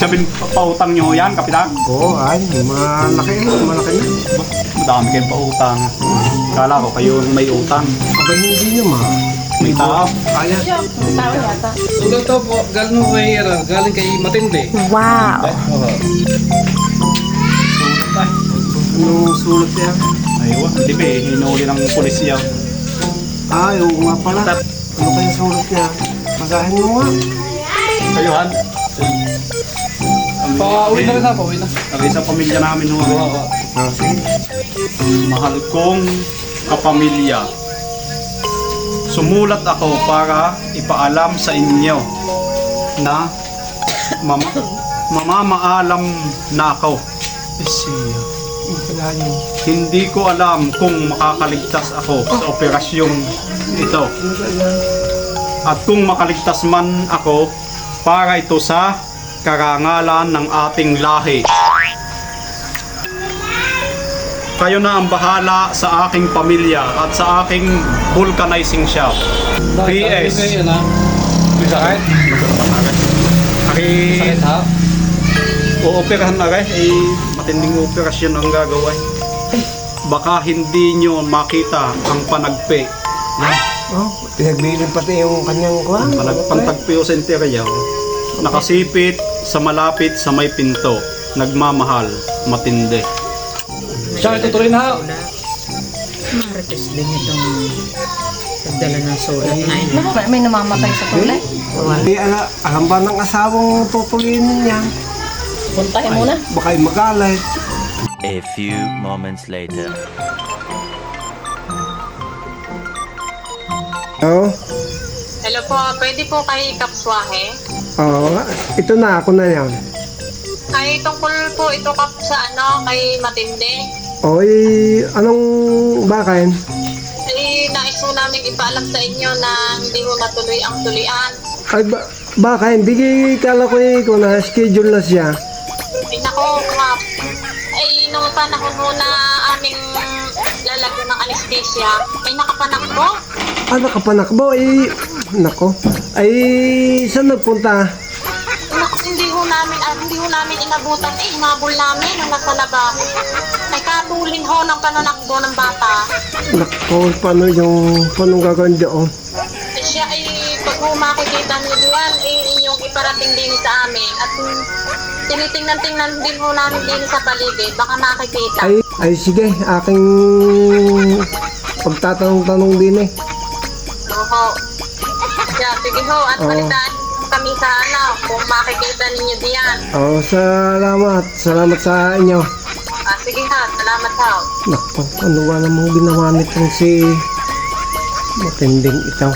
Sabihin, pautang nyo yan, kapitan? Oo, ay, malaki na. Madami kayong pautang. Kala ko kayo may utang. Aba, hindi naman. May tao. Ayan. Tao yata. Sulat to po, galing kay Matindi. Wow. Anong sulat yan? Aywa, hindi ba eh, hinuli ng pulisya. Ay, oo nga pala. Ano kayong sulat niya? Basahin mo nga. Kayo, Han? Pauwi na rin ha, pauwi na. Ang isang pamilya namin ho. Ah, sige. Mahal kong kapamilya. Sumulat ako para ipaalam sa inyo na mamamaalam na ako. Siya. Hindi ko alam kung makakaligtas ako sa operasyong ito. At kung makaligtas man ako, para ito sa karangalan ng ating lahi. Kayo na ang bahala sa aking pamilya at sa aking vulcanizing shop. PS. May sakit? Aki, Sakit ha? uoperahan na rin. Matinding operasyon ang gagawin. Baka hindi nyo makita ang panagpi. Oh, pinagbilin pati yung kanyang kuwan. Pantagpi o sa interior. Nakasipit sa malapit sa may pinto. Nagmamahal, matindi. Siya, itutuloy na ha. Marites din itong pagdala ng sulat na ito. Bakit may namamatay sa tulay? Hindi, alam ba ng asawang tutuloyin niya? Puntahin muna. Baka yung magalit. A few moments later. Oo. Hello po, pwede po kay Kapswahe? Oo, ito na, ako na yan. Ay, tungkol po ito sa kay Matindi. Oy, anong bakin? Ay, nais po namin ipaalam sa inyo na hindi mo natuloy ang tulian. Ay, baka hindi kala ko kung na-schedule na siya. Ay, nako, Kap. Ay, nung panahon mo na aming lalagyan ng anesthesia, ay nakapanakbo. Nakapanakbo, nako. Ay, saan nagpunta? Naku, hindi ho namin inabutan. Hinabol namin nung nasa labas. Ay, katulin ho ng pananakbo ng bata. Nako, paano gagawin doon? Ay, siya ay pag makikita niyo diyan, inyong iparating din sa amin. At tinitingnan-tingnan din ho namin din sa paligid. Baka makikita. Ay, sige, aking pagtatanong-tanong din eh. Oho. Yeah, sige ho. At balitaan kami sa kung makikita ninyo diyan. Oh, salamat sa inyo. Sige ha. Salamat ha. Nako, ano ba namang ginawa nitong si matinding ito?